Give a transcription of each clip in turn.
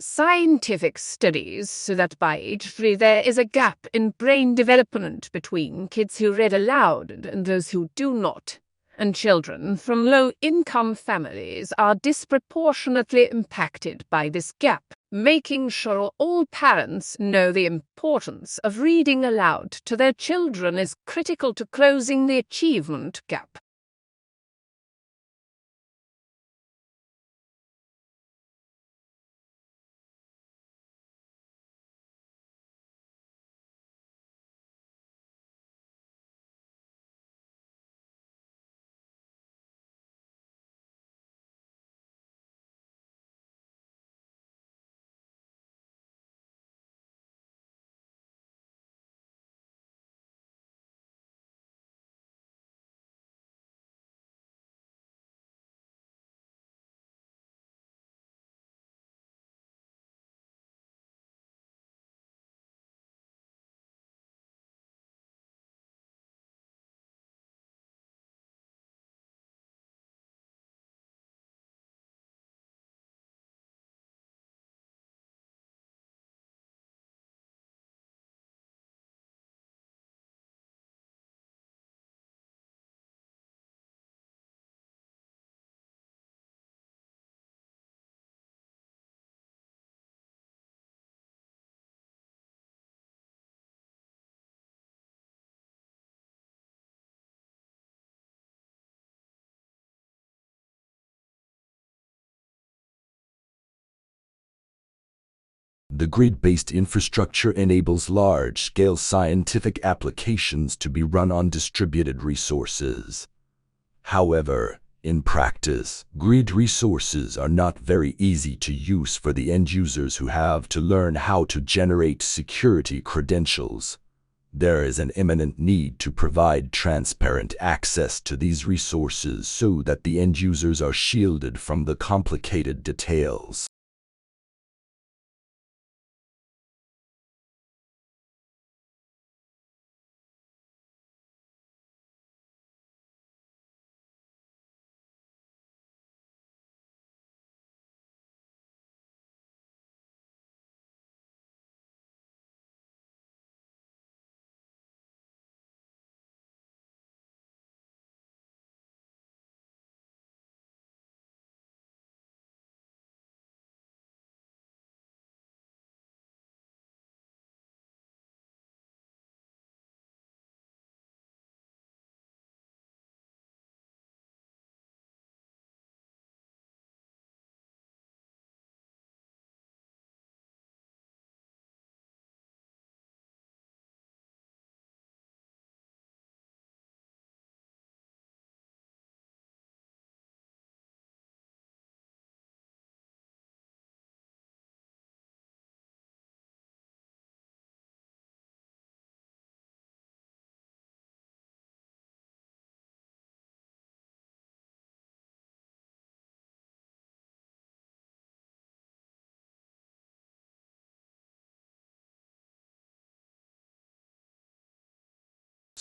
scientific studies so that by age 3 there is a gap in brain development between kids who read aloud and those who do not, and children from low-income families are disproportionately impacted by this gap. Making sure all parents know the importance of reading aloud to their children is critical to closing the achievement gap. The grid-based infrastructure enables large-scale scientific applications to be run on distributed resources. However, in practice, grid resources are not very easy to use for the end users who have to learn how to generate security credentials. There is an imminent need to provide transparent access to these resources so that the end users are shielded from the complicated details.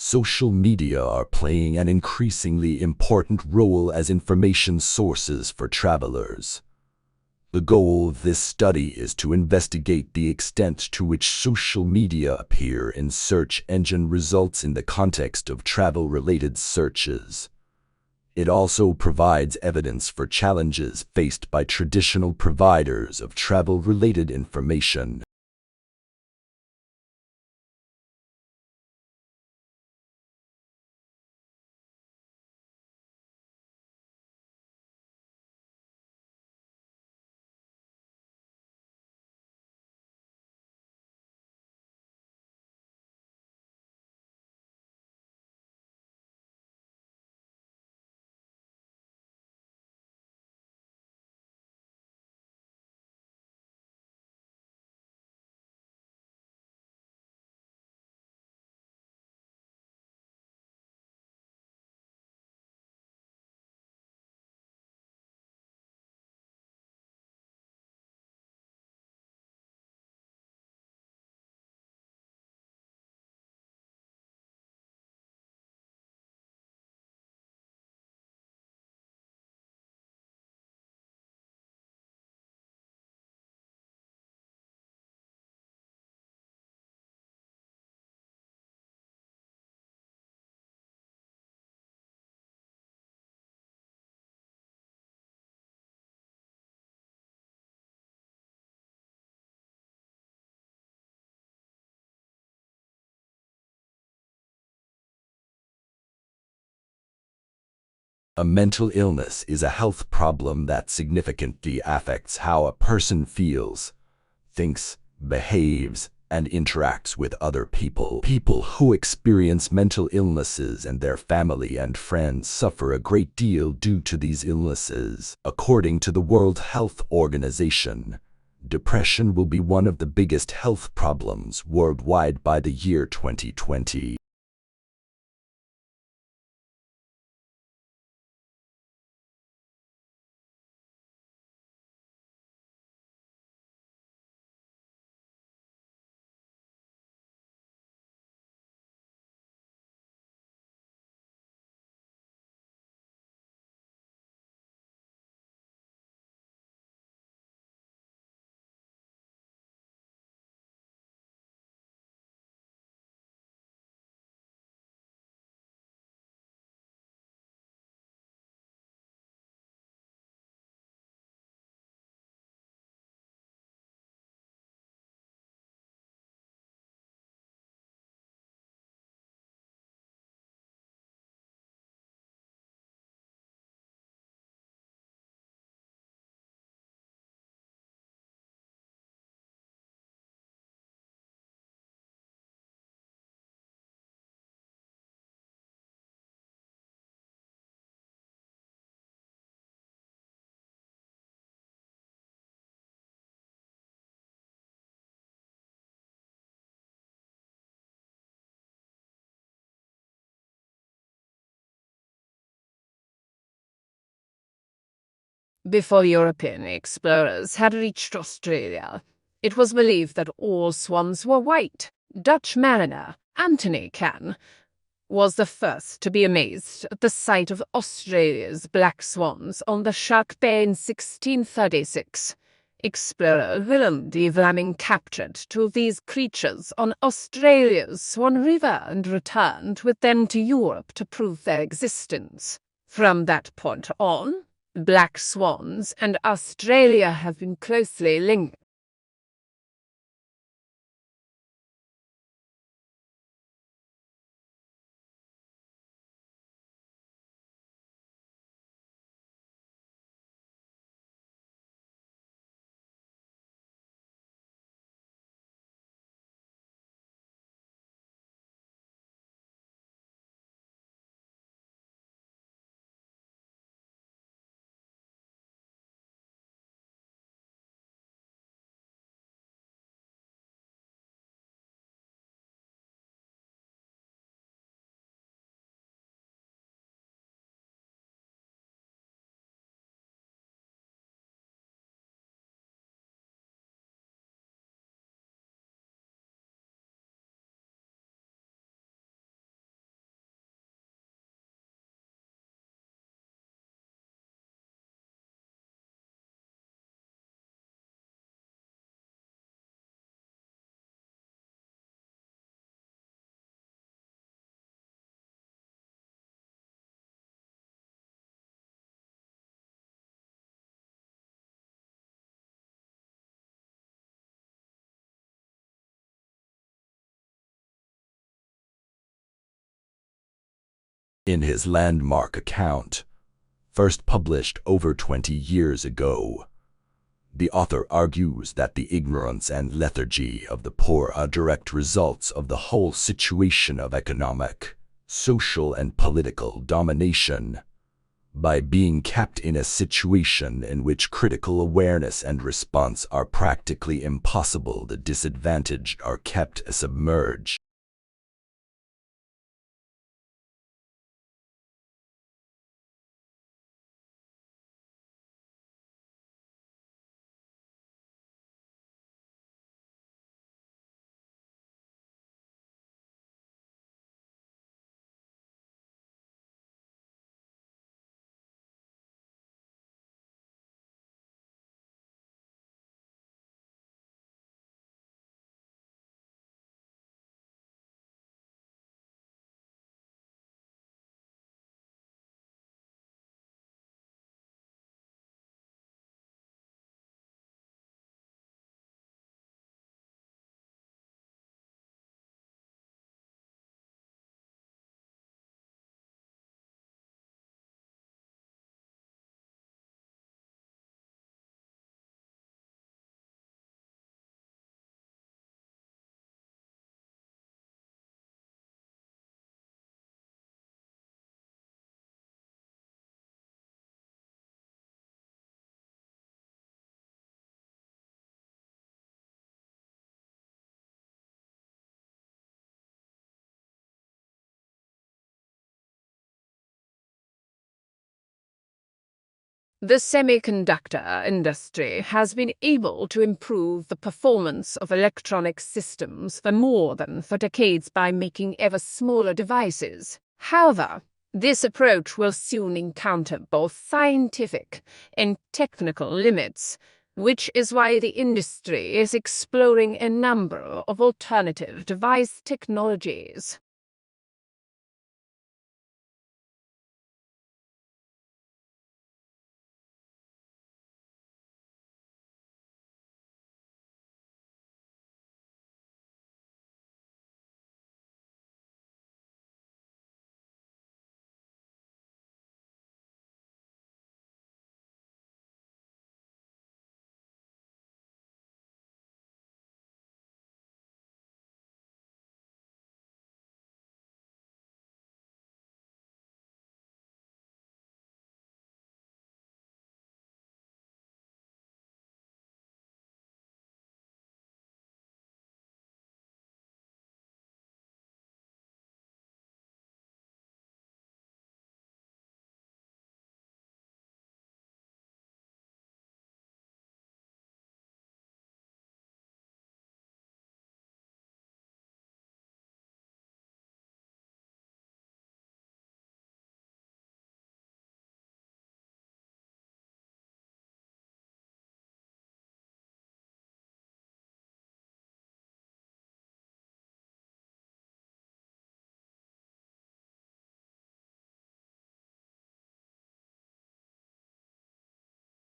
Social media are playing an increasingly important role as information sources for travelers. The goal of this study is to investigate the extent to which social media appear in search engine results in the context of travel-related searches. It also provides evidence for challenges faced by traditional providers of travel-related information. A mental illness is a health problem that significantly affects how a person feels, thinks, behaves, and interacts with other people. People who experience mental illnesses and their family and friends suffer a great deal due to these illnesses. According to the World Health Organization, depression will be one of the biggest health problems worldwide by the year 2020. Before European explorers had reached Australia, it was believed that all swans were white. Dutch mariner Anthony Can was the first to be amazed at the sight of Australia's black swans on the Shark Bay in 1636. Explorer Willem de Vlaming captured two of these creatures on Australia's Swan River and returned with them to Europe to prove their existence. From that point on, black swans and Australia have been closely linked. In his landmark account, first published over 20 years ago, the author argues that the ignorance and lethargy of the poor are direct results of the whole situation of economic, social, and political domination. By being kept in a situation in which critical awareness and response are practically impossible, the disadvantaged are kept submerged. The semiconductor industry has been able to improve the performance of electronic systems for decades by making ever smaller devices. However, this approach will soon encounter both scientific and technical limits, which is why the industry is exploring a number of alternative device technologies.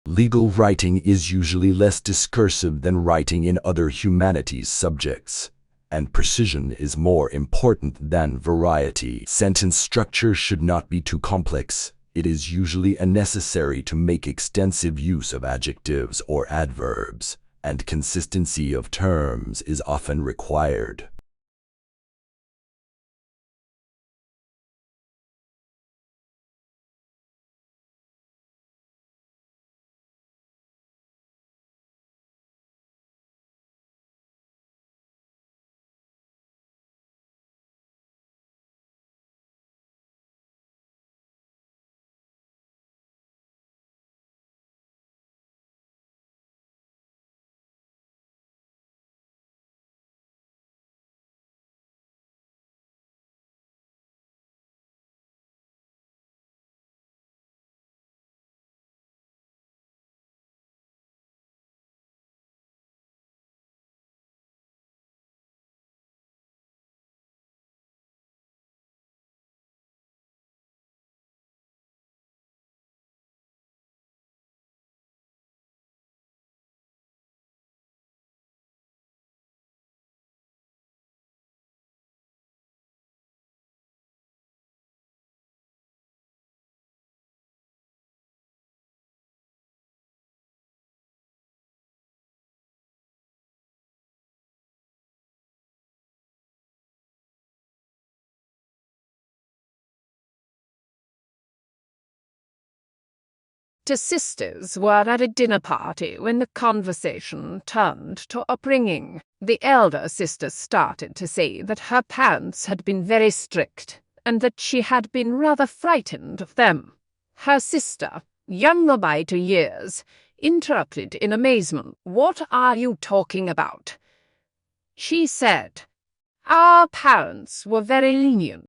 Legal writing is usually less discursive than writing in other humanities subjects, and precision is more important than variety. Sentence structure should not be too complex. It is usually unnecessary to make extensive use of adjectives or adverbs, and consistency of terms is often required. The sisters were at a dinner party when the conversation turned to upbringing. The elder sister started to say that her parents had been very strict and that she had been rather frightened of them. Her sister, younger by 2 years, interrupted in amazement. "What are you talking about?" She said, "Our parents were very lenient."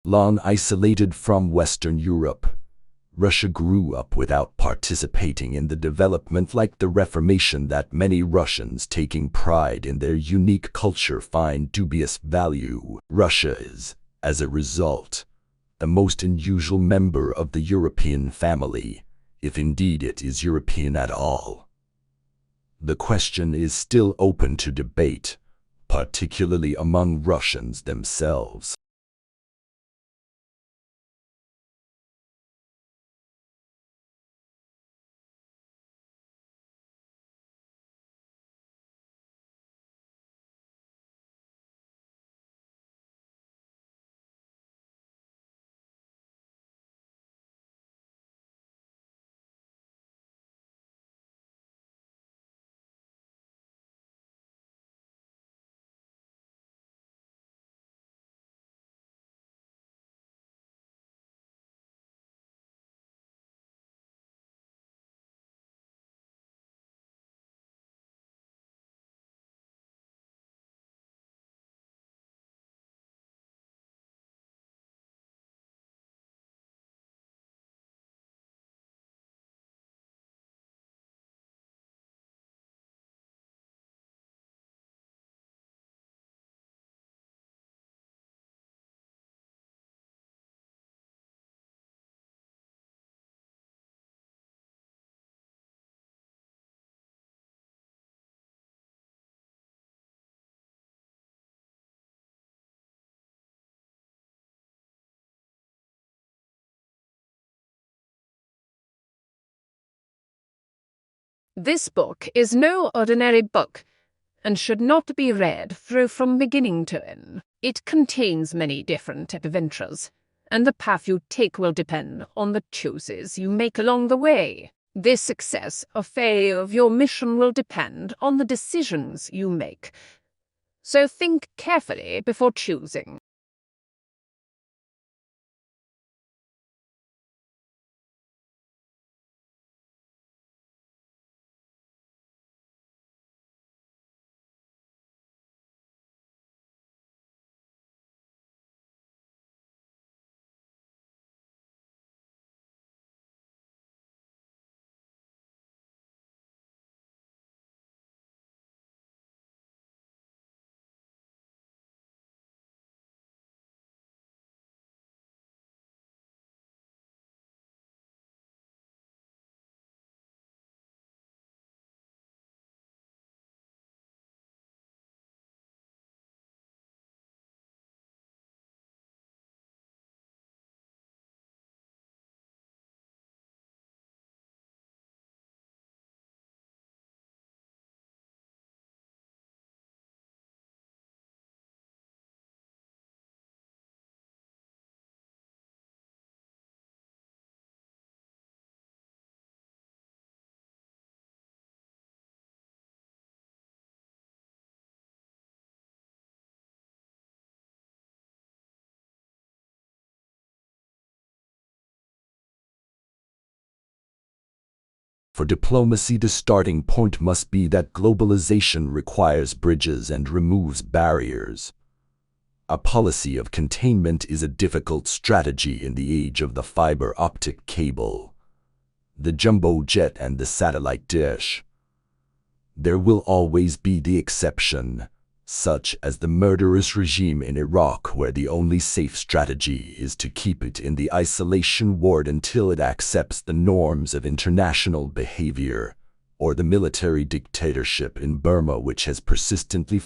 Long isolated from Western Europe, Russia grew up without participating in the development like the Reformation that many Russians taking pride in their unique culture find dubious value. Russia is, as a result, the most unusual member of the European family, if indeed it is European at all. The question is still open to debate, particularly among Russians themselves. This book is no ordinary book, and should not be read through from beginning to end. It contains many different adventures, and the path you take will depend on the choices you make along the way. The success or failure of your mission will depend on the decisions you make, so think carefully before choosing. For diplomacy, the starting point must be that globalization requires bridges and removes barriers. A policy of containment is a difficult strategy in the age of the fiber optic cable, the jumbo jet, and the satellite dish. There will always be the exception, such as the murderous regime in Iraq, where the only safe strategy is to keep it in the isolation ward until it accepts the norms of international behavior, or the military dictatorship in Burma, which has persistently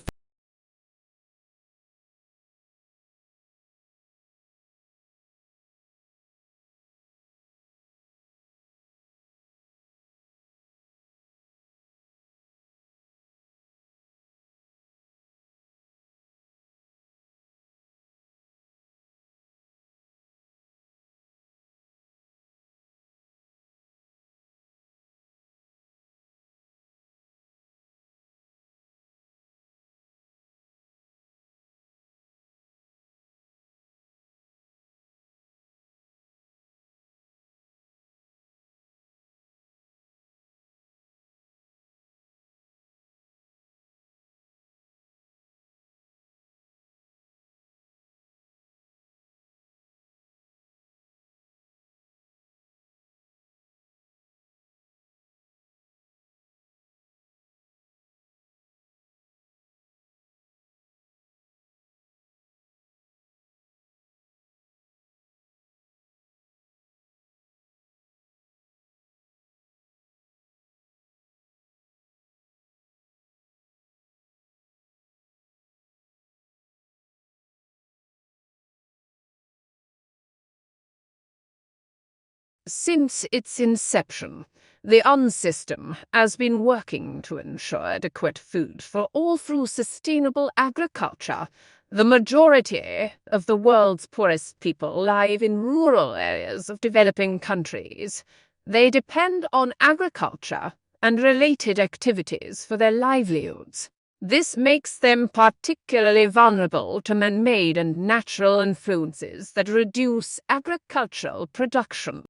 Since its inception, the UN system has been working to ensure adequate food for all through sustainable agriculture. The majority of the world's poorest people live in rural areas of developing countries. They depend on agriculture and related activities for their livelihoods. This makes them particularly vulnerable to man-made and natural influences that reduce agricultural production.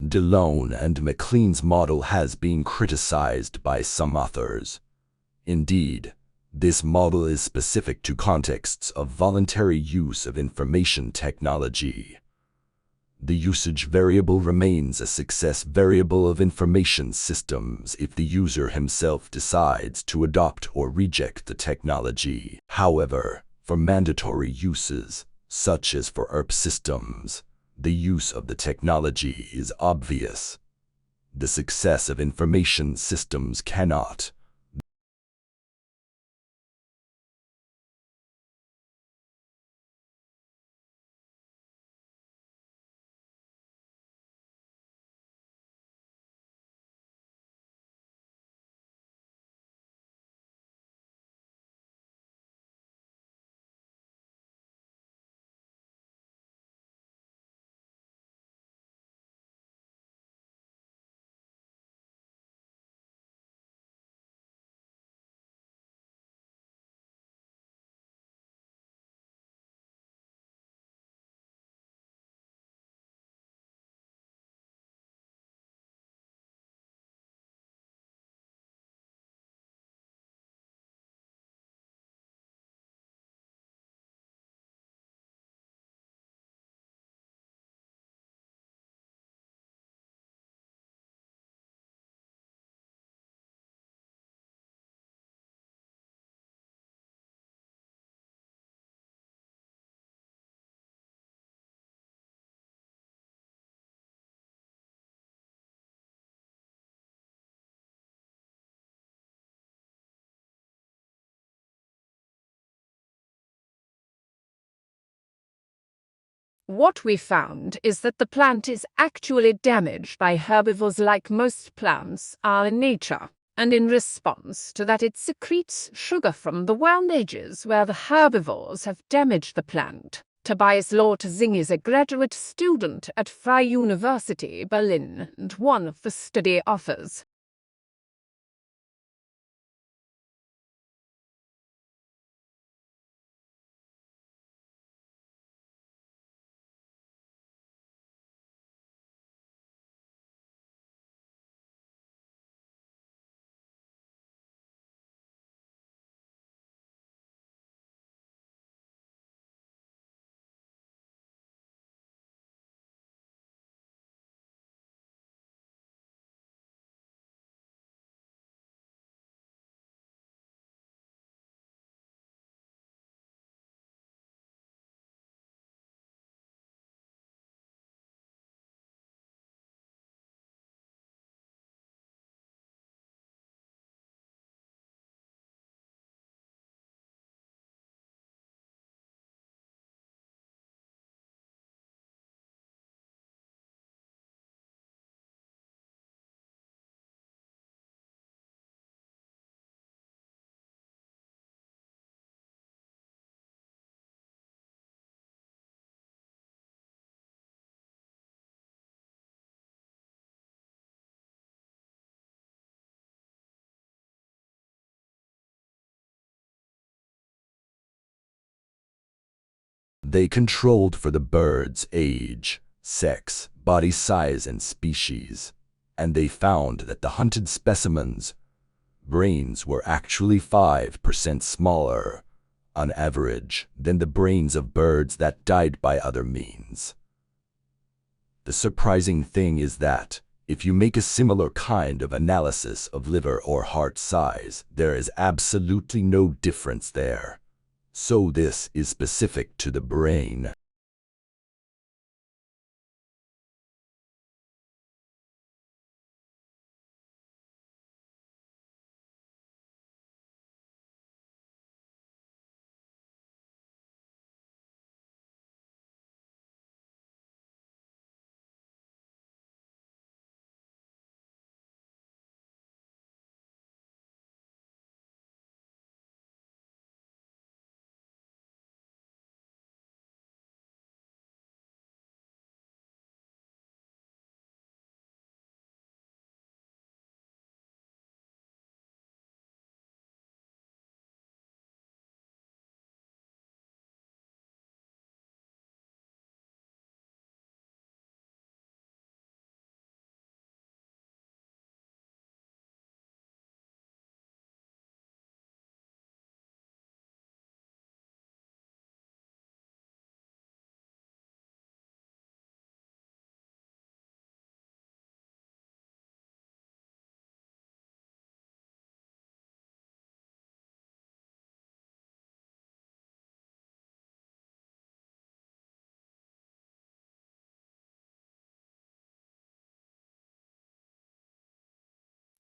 DeLone and McLean's model has been criticized by some authors. Indeed, this model is specific to contexts of voluntary use of information technology. The usage variable remains a success variable of information systems if the user himself decides to adopt or reject the technology. However, for mandatory uses, such as for ERP systems, the use of the technology is obvious. The success of information systems cannot What we found is that the plant is actually damaged by herbivores like most plants are in nature, and in response to that it secretes sugar from the wound edges where the herbivores have damaged the plant. Tobias Lortzing is a graduate student at Freie University, Berlin, and one of the study authors. They controlled for the bird's age, sex, body size, and species, and they found that the hunted specimens' brains were actually 5% smaller, on average, than the brains of birds that died by other means. The surprising thing is that, if you make a similar kind of analysis of liver or heart size, there is absolutely no difference there. So this is specific to the brain.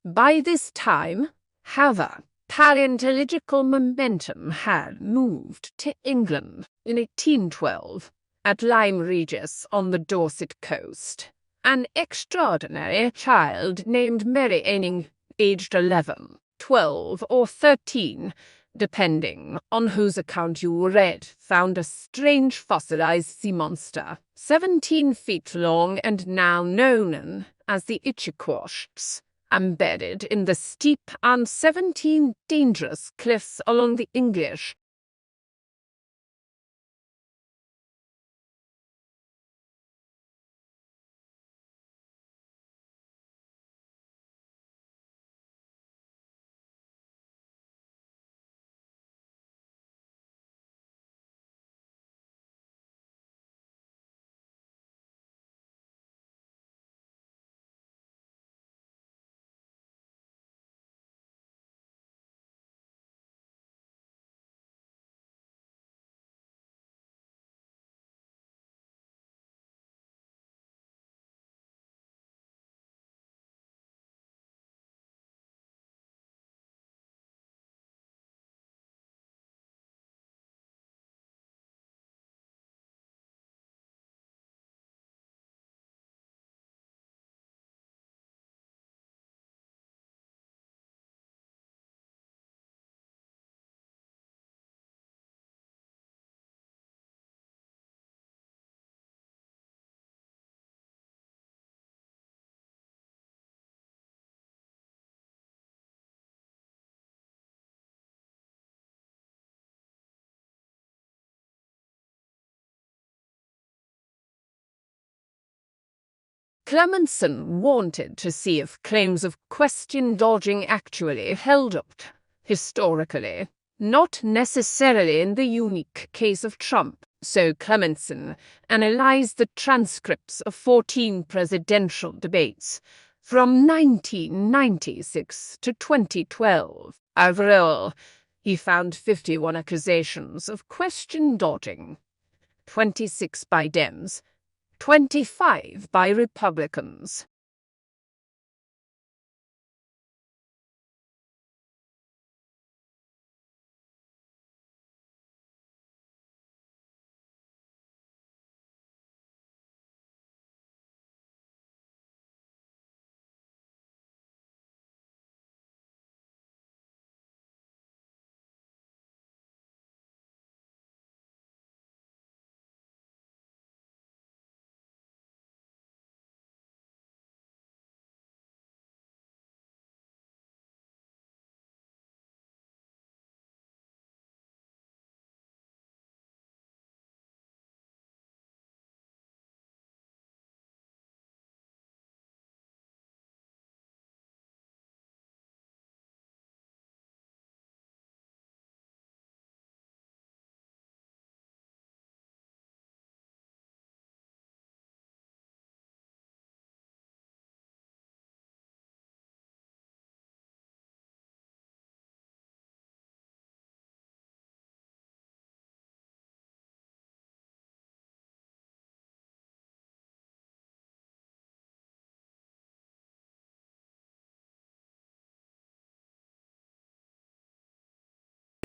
By this time, however, paleontological momentum had moved to England in 1812 at Lyme Regis on the Dorset coast. An extraordinary child named Mary Anning, aged 11, 12, or 13, depending on whose account you read, found a strange fossilized sea monster, 17 feet long and now known as the Ichthyosaurus, embedded in the steep and 17 dangerous cliffs along the English Clemenson wanted to see if claims of question dodging actually held up historically, not necessarily in the unique case of Trump. So Clemenson analyzed the transcripts of 14 presidential debates from 1996 to 2012. Overall, he found 51 accusations of question dodging, 26 by Dems, 25 by Republicans.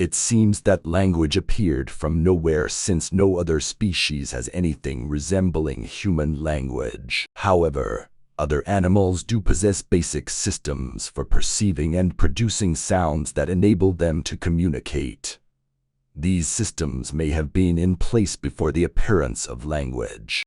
It seems that language appeared from nowhere since no other species has anything resembling human language. However, other animals do possess basic systems for perceiving and producing sounds that enable them to communicate. These systems may have been in place before the appearance of language.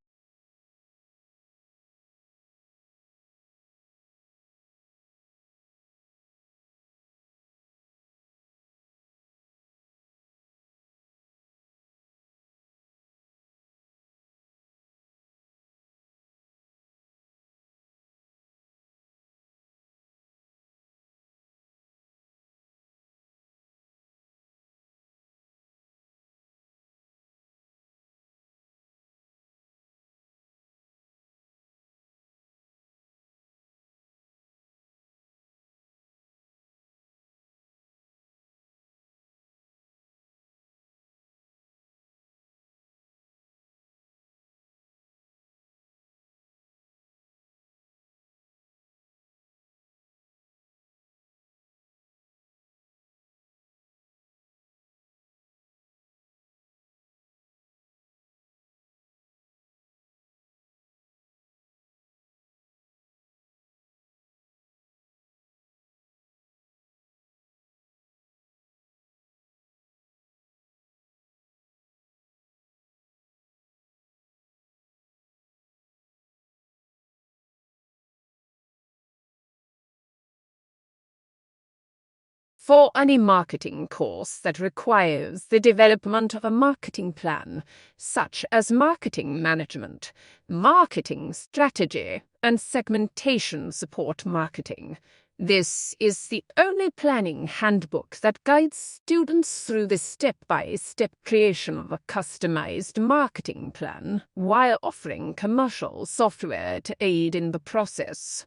For any marketing course that requires the development of a marketing plan, such as marketing management, marketing strategy, and segmentation support marketing, this is the only planning handbook that guides students through the step-by-step creation of a customized marketing plan while offering commercial software to aid in the process.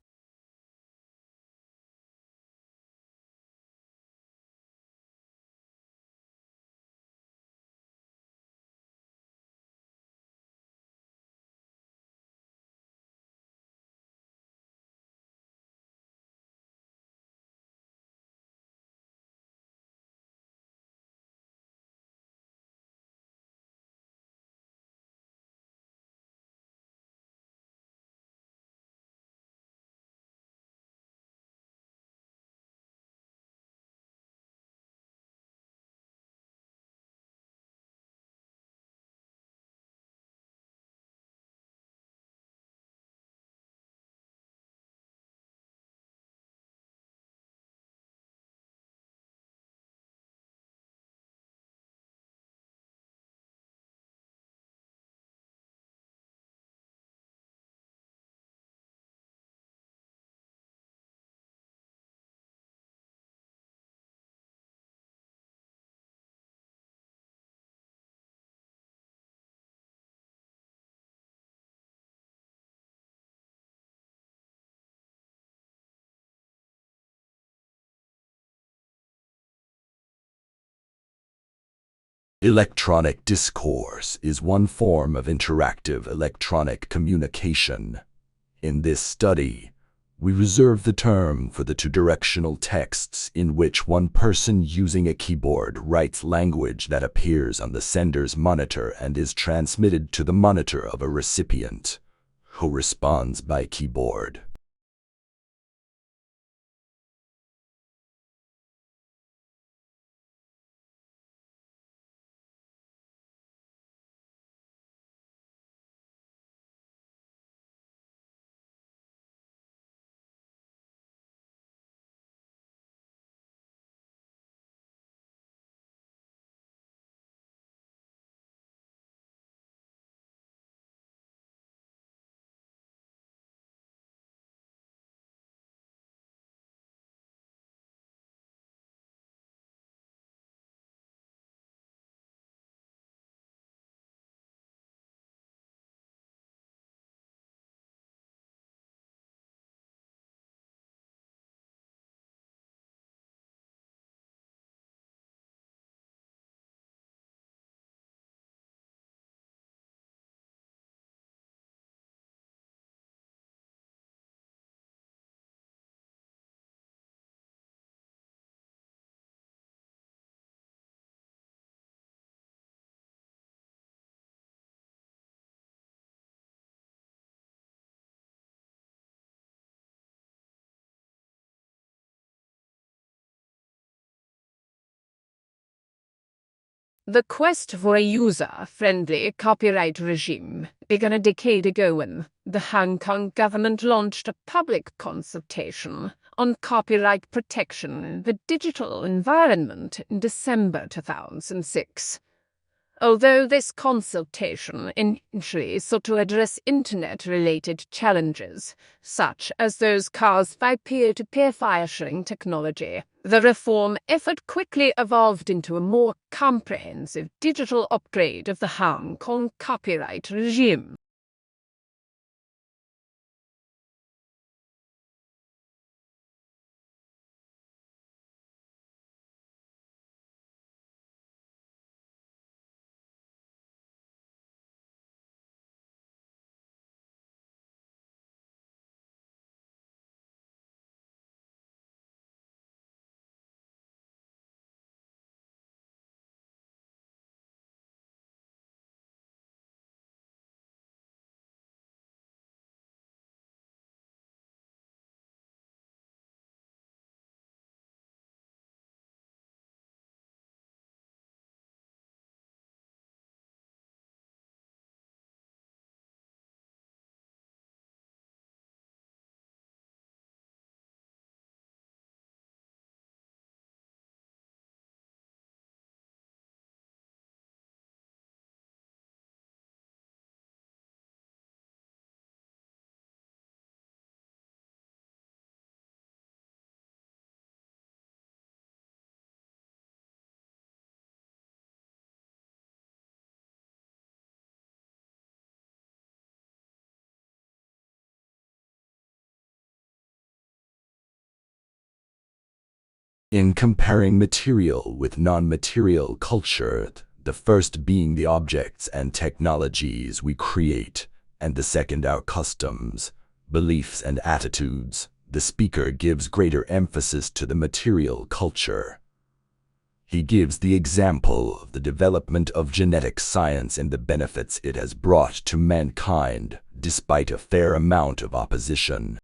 Electronic discourse is one form of interactive electronic communication. In this study, we reserve the term for the two-directional texts in which one person using a keyboard writes language that appears on the sender's monitor and is transmitted to the monitor of a recipient, who responds by keyboard. The quest for a user-friendly copyright regime began a decade ago when the Hong Kong government launched a public consultation on copyright protection in the digital environment in December 2006. Although this consultation initially sought to address Internet-related challenges, such as those caused by peer-to-peer file-sharing technology, the reform effort quickly evolved into a more comprehensive digital upgrade of the Hong Kong copyright regime. In comparing material with non-material culture, the first being the objects and technologies we create, and the second our customs, beliefs and attitudes, the speaker gives greater emphasis to the material culture. He gives the example of the development of genetic science and the benefits it has brought to mankind, despite a fair amount of opposition.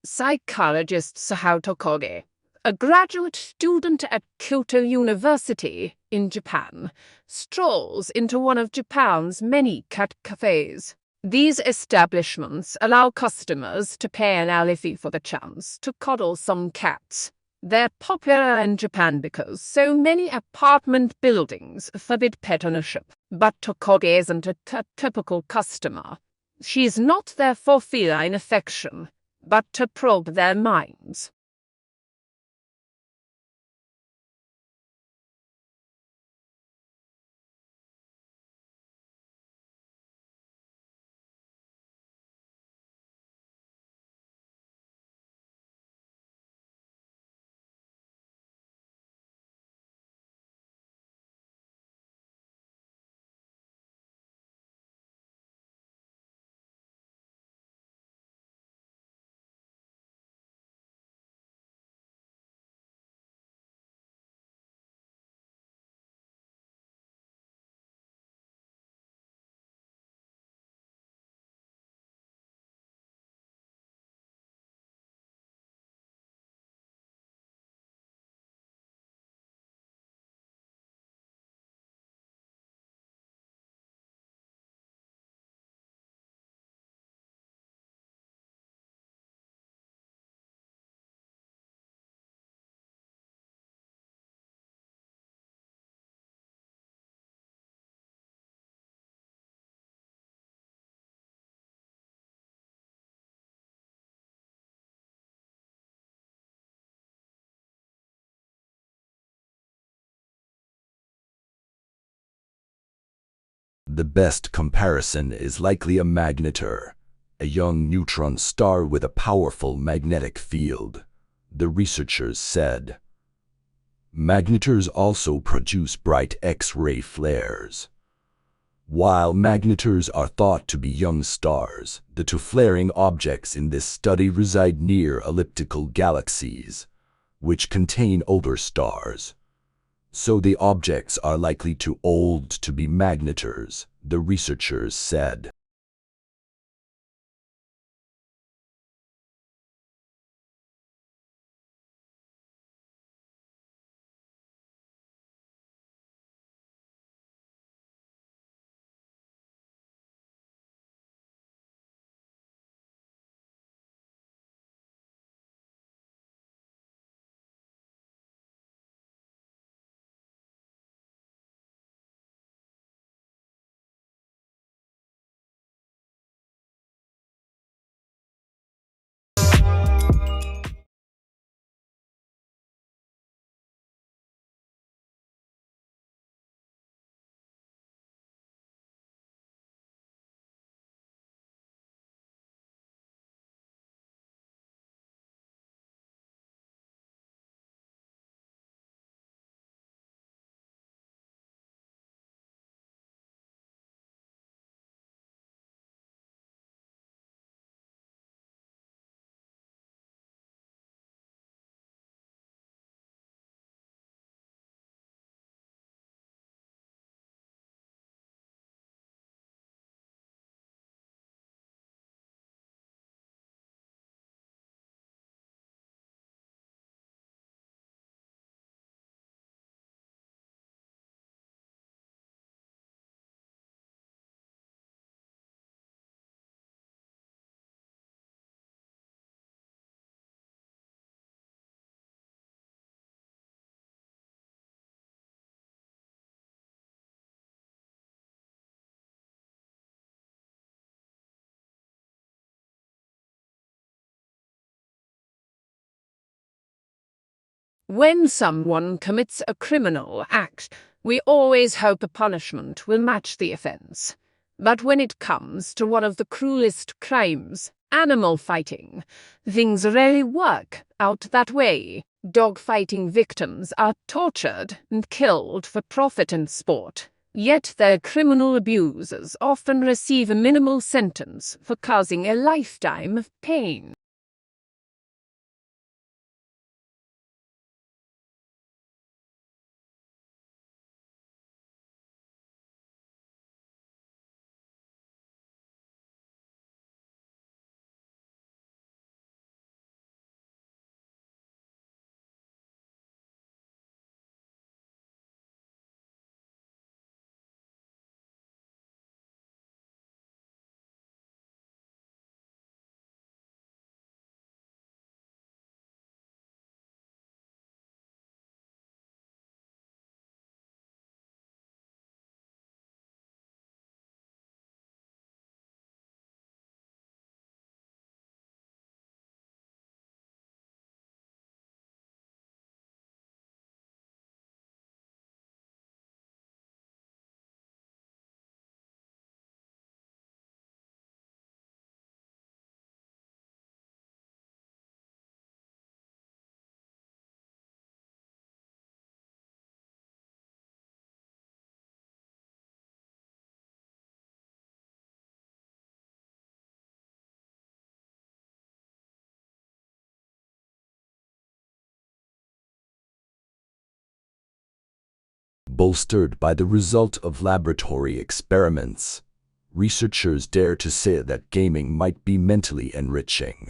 Psychologist Sahao Tokoge, a graduate student at Kyoto University in Japan, strolls into one of Japan's many cat cafes. These establishments allow customers to pay an hourly fee for the chance to cuddle some cats. They're popular in Japan because so many apartment buildings forbid pet ownership. But Tokoge isn't a typical customer. She's not there for feline affection, but to probe their minds. The best comparison is likely a magnetar, a young neutron star with a powerful magnetic field, the researchers said. Magnetars also produce bright X-ray flares. While magnetars are thought to be young stars, the two flaring objects in this study reside near elliptical galaxies, which contain older stars. So the objects are likely too old to be magnetars, the researchers said. When someone commits a criminal act, we always hope a punishment will match the offense. But when it comes to one of the cruelest crimes, animal fighting, things rarely work out that way. Dog-fighting victims are tortured and killed for profit and sport. Yet their criminal abusers often receive a minimal sentence for causing a lifetime of pain. Bolstered by the result of laboratory experiments, researchers dare to say that gaming might be mentally enriching.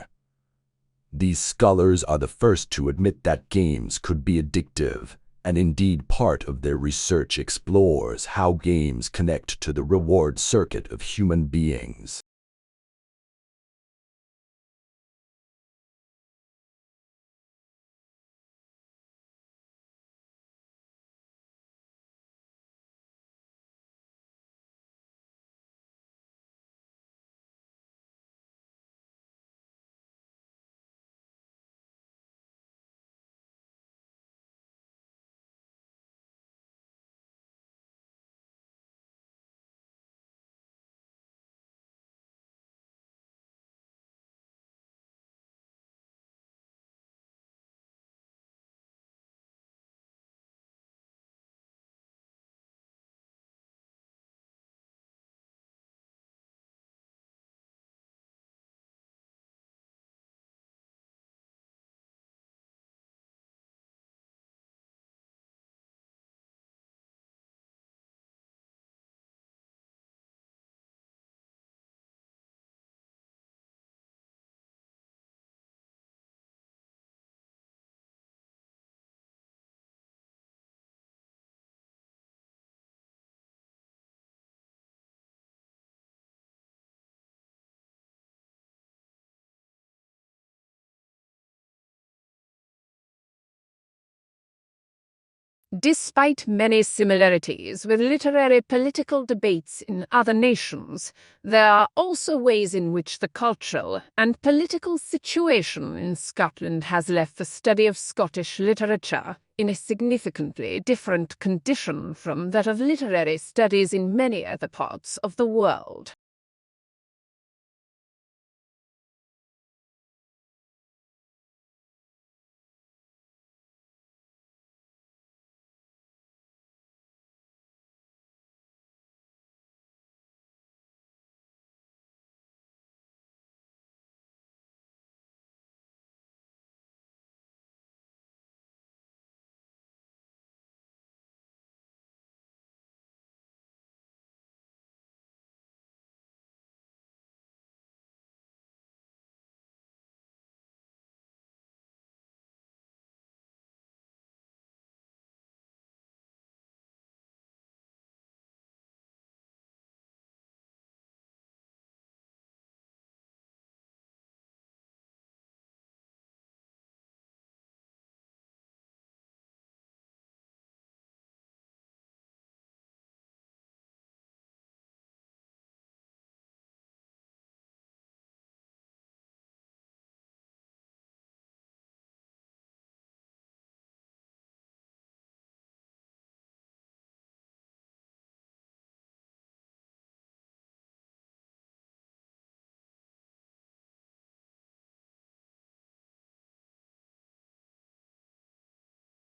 These scholars are the first to admit that games could be addictive, and indeed part of their research explores how games connect to the reward circuit of human beings. Despite many similarities with literary political debates in other nations, there are also ways in which the cultural and political situation in Scotland has left the study of Scottish literature in a significantly different condition from that of literary studies in many other parts of the world.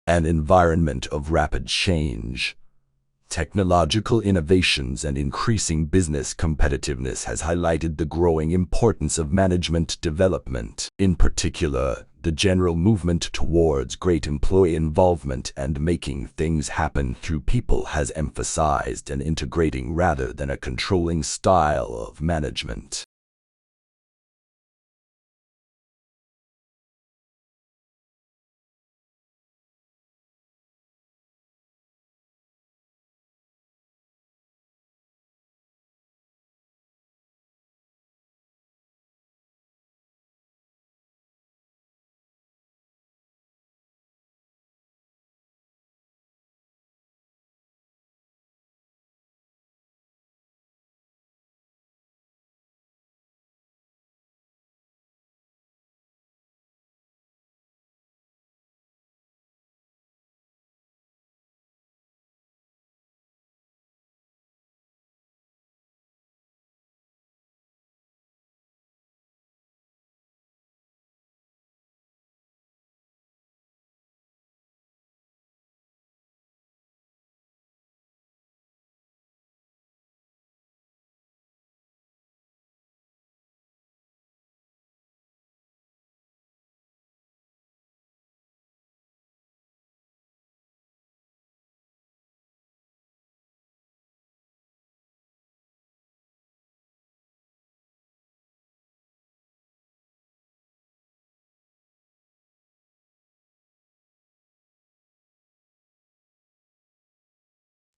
An environment of rapid change. Technological innovations and increasing business competitiveness has highlighted the growing importance of management development. In particular, the general movement towards great employee involvement and making things happen through people has emphasized an integrating rather than a controlling style of management.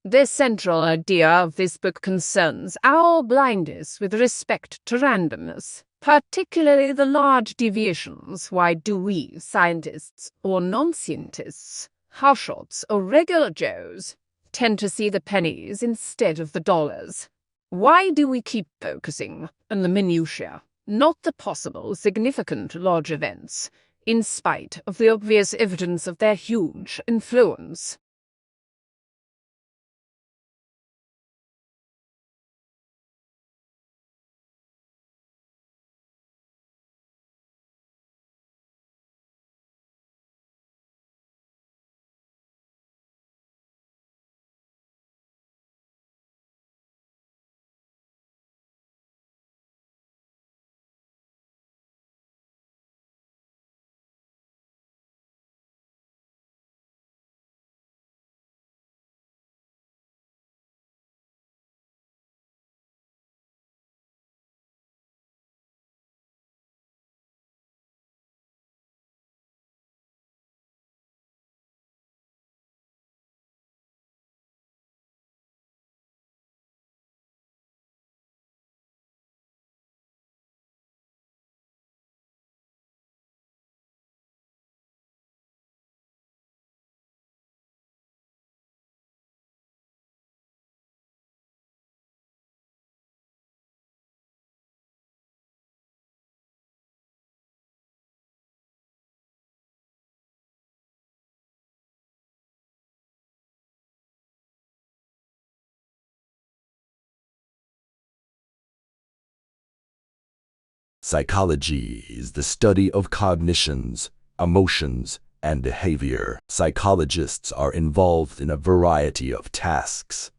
The central idea of this book concerns our blindness with respect to randomness, particularly the large deviations. Why do we, scientists or non-scientists, households or regular Joes, tend to see the pennies instead of the dollars? Why do we keep focusing on the minutiae, not the possible significant large events, in spite of the obvious evidence of their huge influence? Psychology is the study of cognitions, emotions, and behavior. Psychologists are involved in a variety of tasks.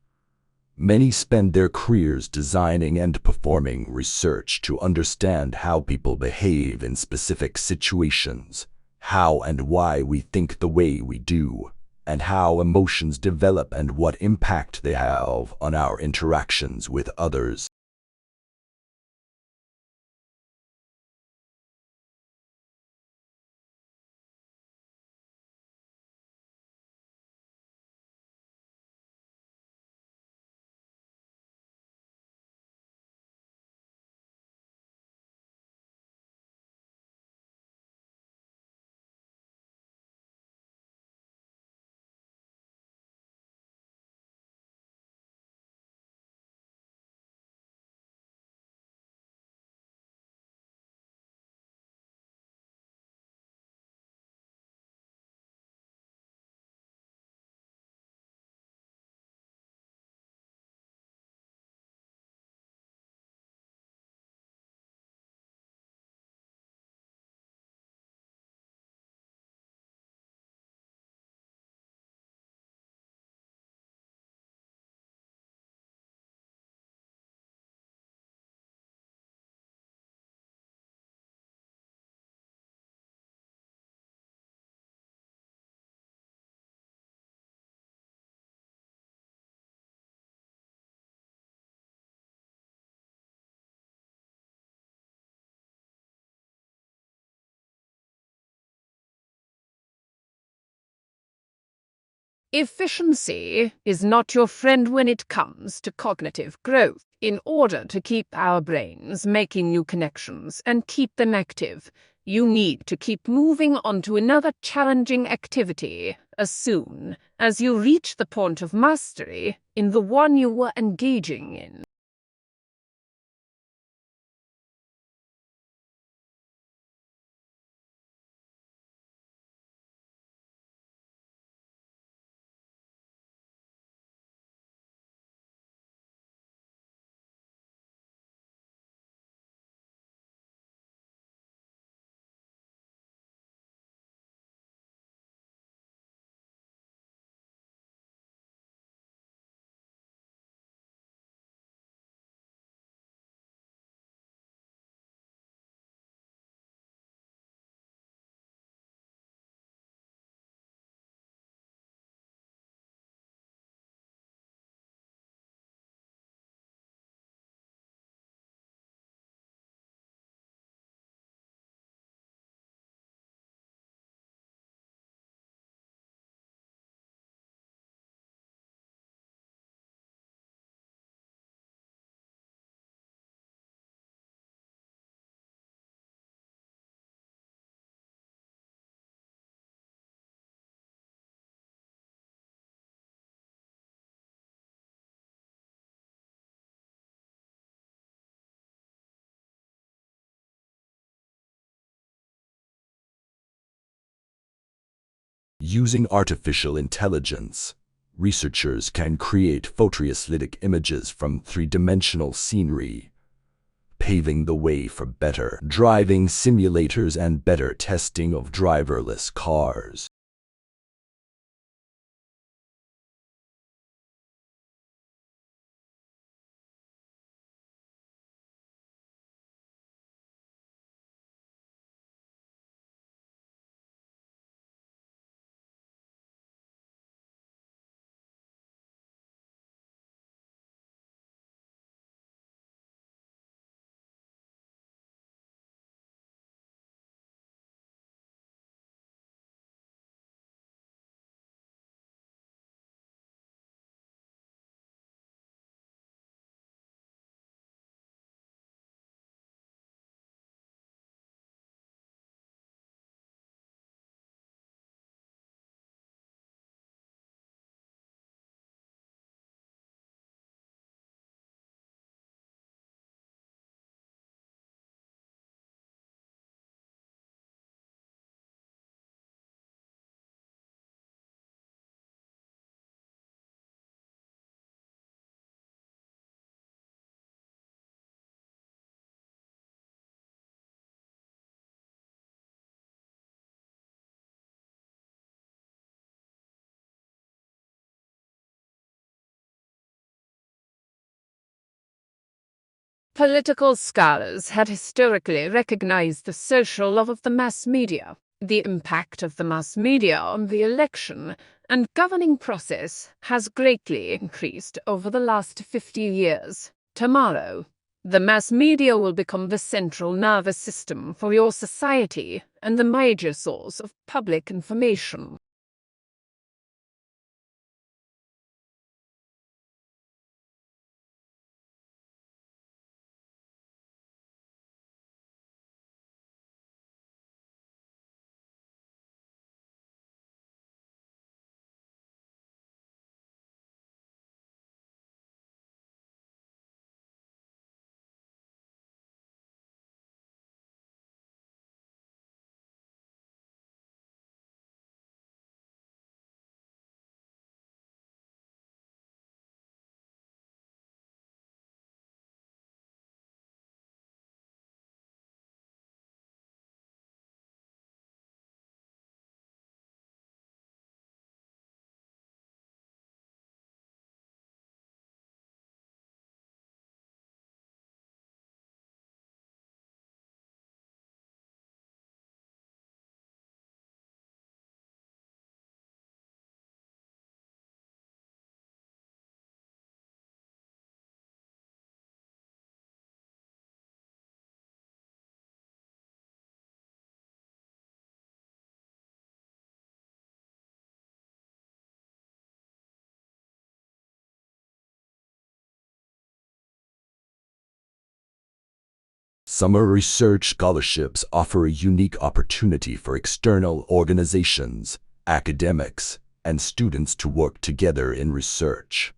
Many spend their careers designing and performing research to understand how people behave in specific situations, how and why we think the way we do, and how emotions develop and what impact they have on our interactions with others. Efficiency is not your friend when it comes to cognitive growth. In order to keep our brains making new connections and keep them active, you need to keep moving on to another challenging activity as soon as you reach the point of mastery in the one you were engaging in. Using artificial intelligence, researchers can create photorealistic images from three-dimensional scenery, paving the way for better driving simulators and better testing of driverless cars. Political scholars had historically recognized the social love of the mass media, the impact of the mass media on the election and governing process has greatly increased over the last 50 years. Tomorrow, the mass media will become the central nervous system for your society and the major source of public information. Summer research scholarships offer a unique opportunity for external organizations, academics, and students to work together in research.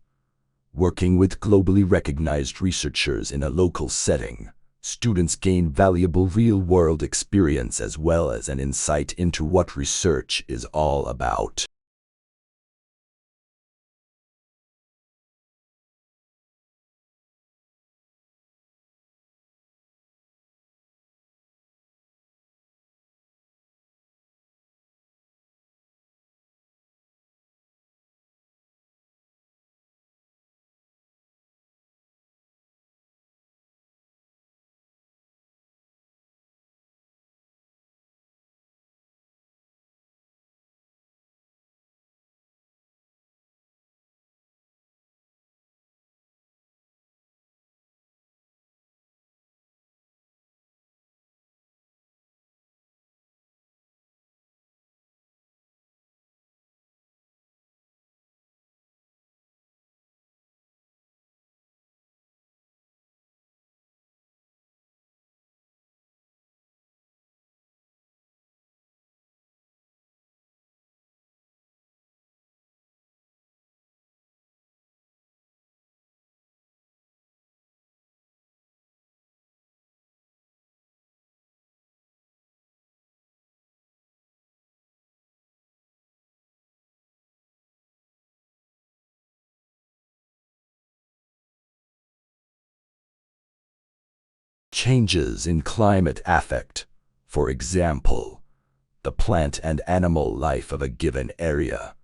Working with globally recognized researchers in a local setting, students gain valuable real-world experience as well as an insight into what research is all about. Changes in climate affect, for example, the plant and animal life of a given area.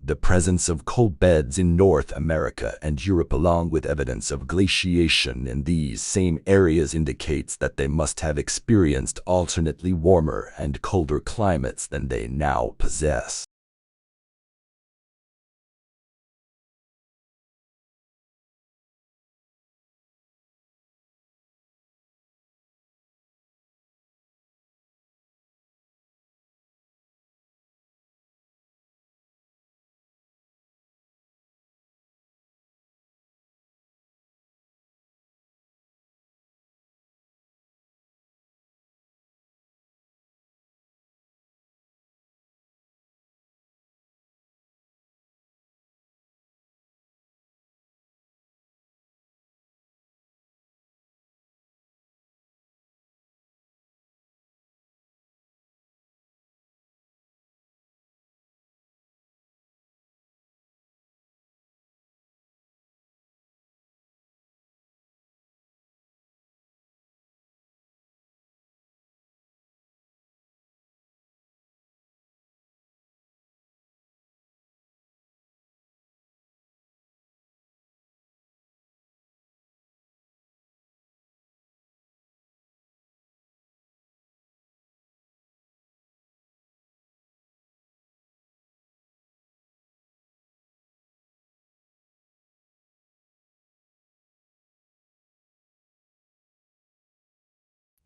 The presence of cold beds in North America and Europe along with evidence of glaciation in these same areas indicates that they must have experienced alternately warmer and colder climates than they now possess.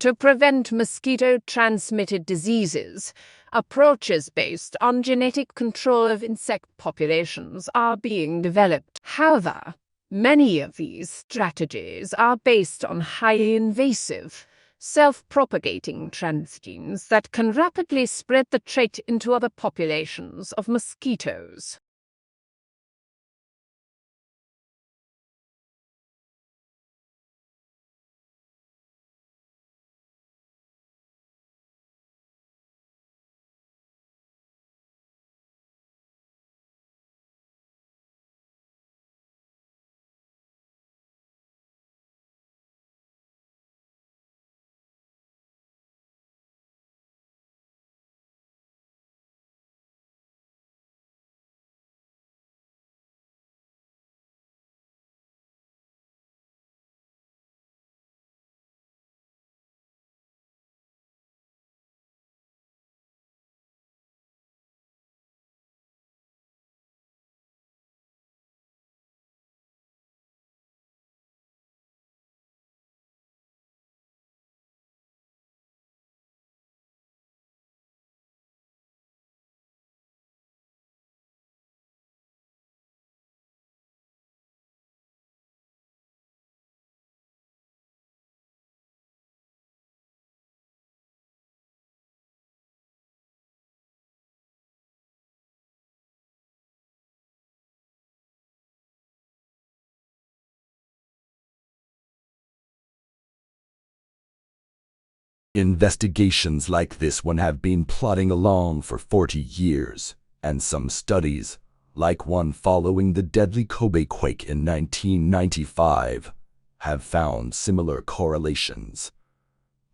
To prevent mosquito-transmitted diseases, approaches based on genetic control of insect populations are being developed. However, many of these strategies are based on highly invasive, self-propagating transgenes that can rapidly spread the trait into other populations of mosquitoes. Investigations like this one have been plodding along for 40 years, and some studies, like one following the deadly Kobe quake in 1995, have found similar correlations.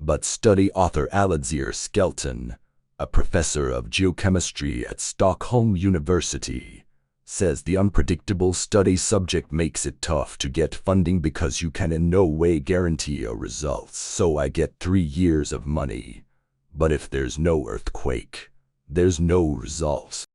But study author Aloud Skelton, a professor of geochemistry at Stockholm University, says the unpredictable study subject makes it tough to get funding because you can in no way guarantee a result. So I get 3 years of money, but if there's no earthquake, there's no results.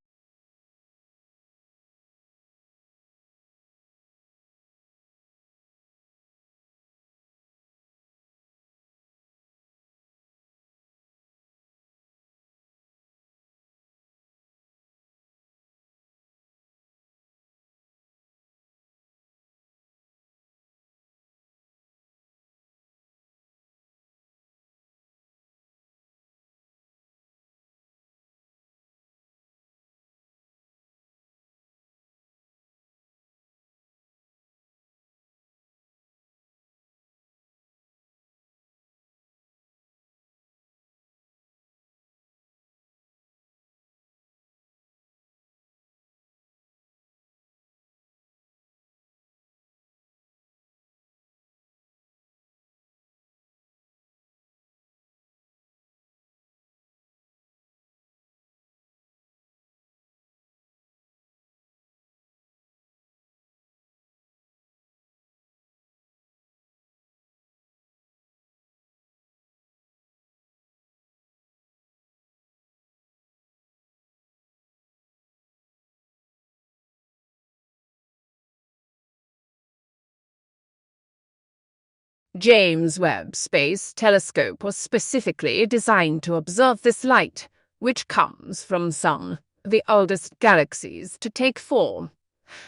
James Webb Space Telescope was specifically designed to observe this light, which comes from some of the oldest galaxies, to take form.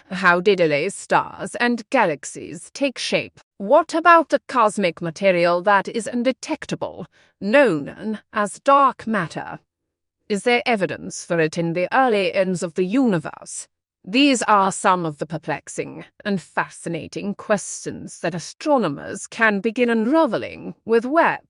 How did Delay stars and galaxies take shape? What about the cosmic material that is undetectable, known as dark matter? Is there evidence for it in the early ends of the universe? These are some of the perplexing and fascinating questions that astronomers can begin unraveling with Webb.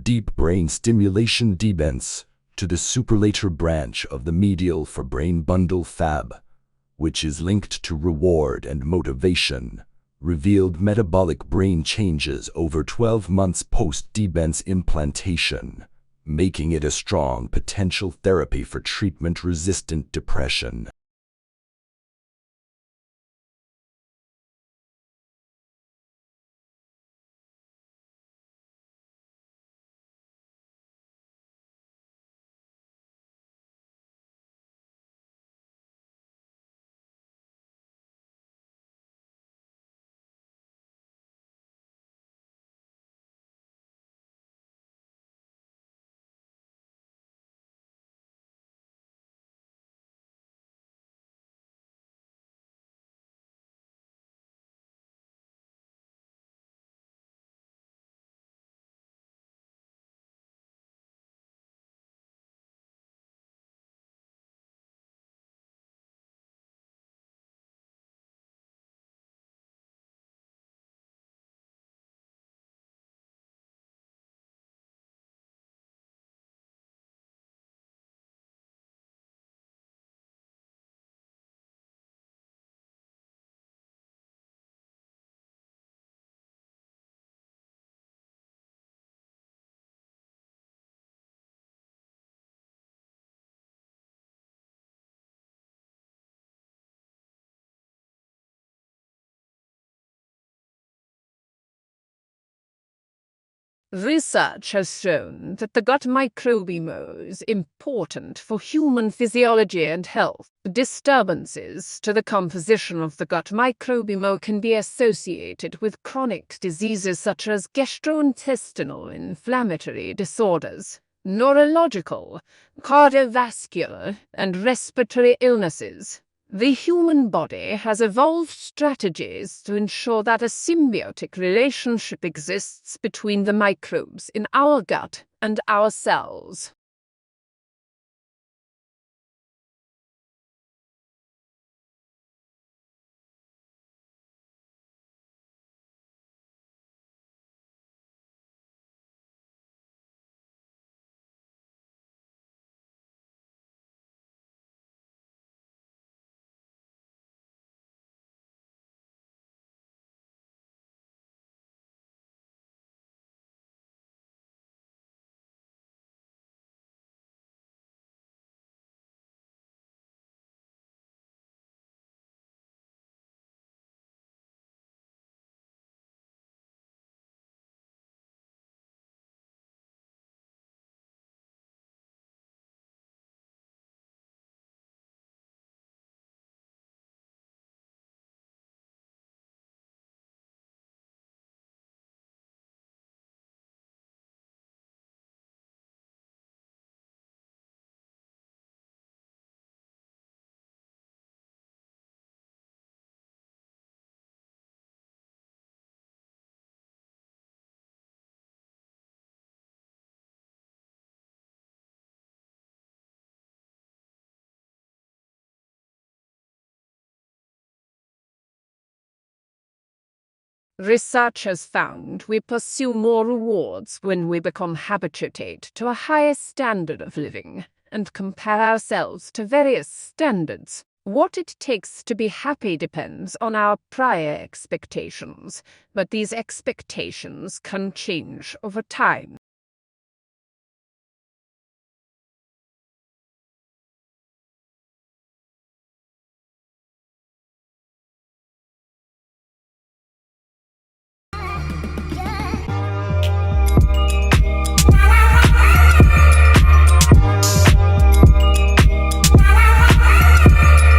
deep brain stimulation debents to the superlater branch of the medial forebrain bundle FAB, which is linked to reward and motivation, revealed metabolic brain changes over 12 months post-debents implantation, making it a strong potential therapy for treatment-resistant depression. Research has shown that the gut microbiome is important for human physiology and health. Disturbances to the composition of the gut microbiome can be associated with chronic diseases such as gastrointestinal inflammatory disorders, neurological, cardiovascular, and respiratory illnesses. The human body has evolved strategies to ensure that a symbiotic relationship exists between the microbes in our gut and our cells. Research has found we pursue more rewards when we become habituated to a higher standard of living and compare ourselves to various standards. What it takes to be happy depends on our prior expectations, but these expectations can change over time.